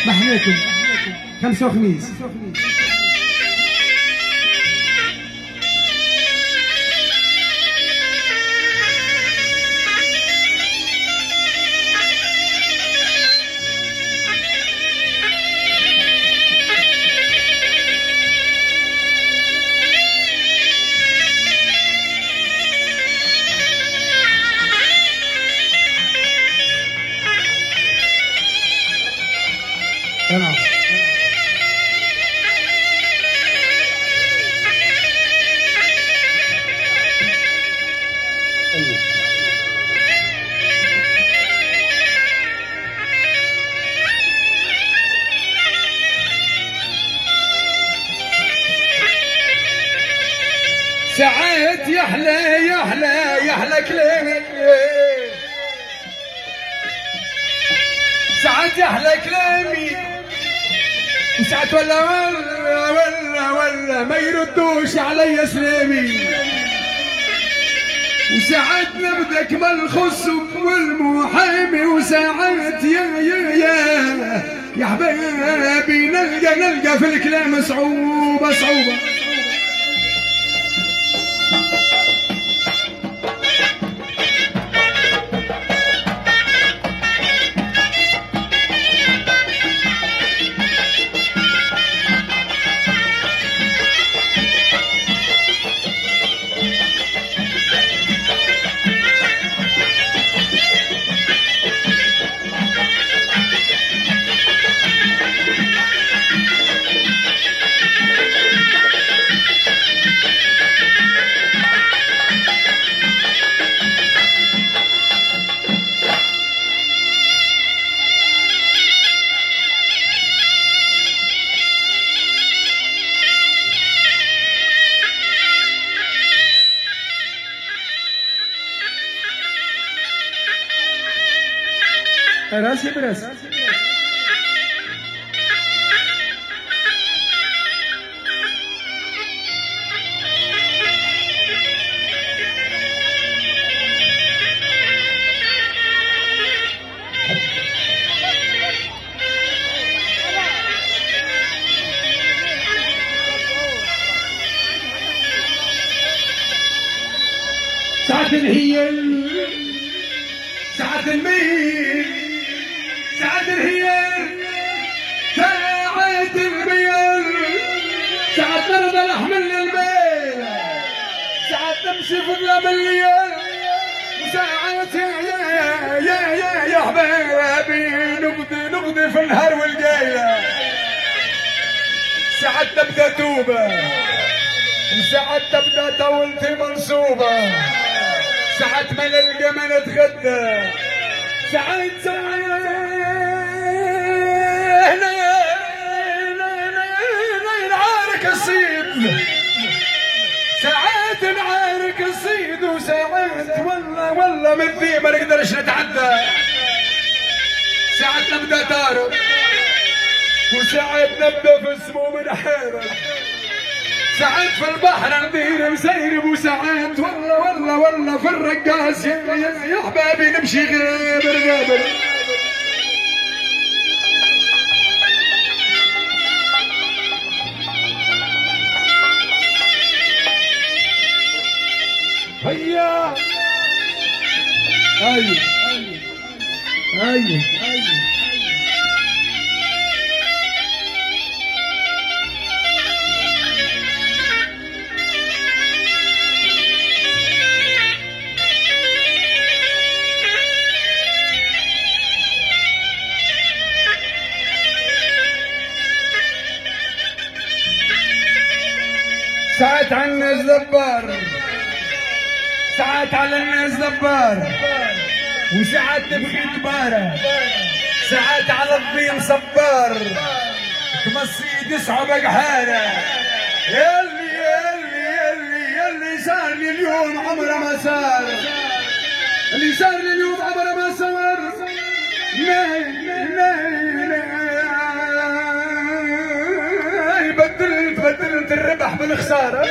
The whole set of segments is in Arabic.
محميكم خمسة وخميس. تمام. ساعات يحلى يحلى يحلى كلامي، ساعات يحلى كلامي، وساعات ولا ما يردوش علي سلامي، وساعات نبدك ملخص والمحامي، وساعات يا حبايبي نلقى في الكلام صعوبة. راسي براسي. ساعة الهيل، ساعة الميل، ساعة الهيل، ساعة الميل، ساعة نرضى لحم الميل، ساعة نمشي في ظلام الليل، وساعات يا حبايبي نقضي في النهار والقايلة، ساعات تبدا توبة، وساعات تبدا طولتي منصوبة، ساعات ما نلقى ما نتغدى، ساعات نعارك الصيد، ساعات نعارك الصيد، وساعات والله من ذي ما نقدرش نتعدى، ساعات نبدا تارب، وساعات نبدا في السموم نحارب، ساعات في البحر ندير مسيرب، وساعات والله في الرقاص يا حبابي نمشي غابر. هيا ايوه ساعات على الناس دبار، ساعات على الناس دبار، وساعات تبغي كبارة، ساعات على الضيم صبار، تمصيد يصعب قحارة، يلي صار لي اليوم عمره ما صار، اللي صار لي اليوم عمره ما صار، بدلت الربح بالخسارة.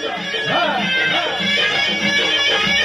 ها ها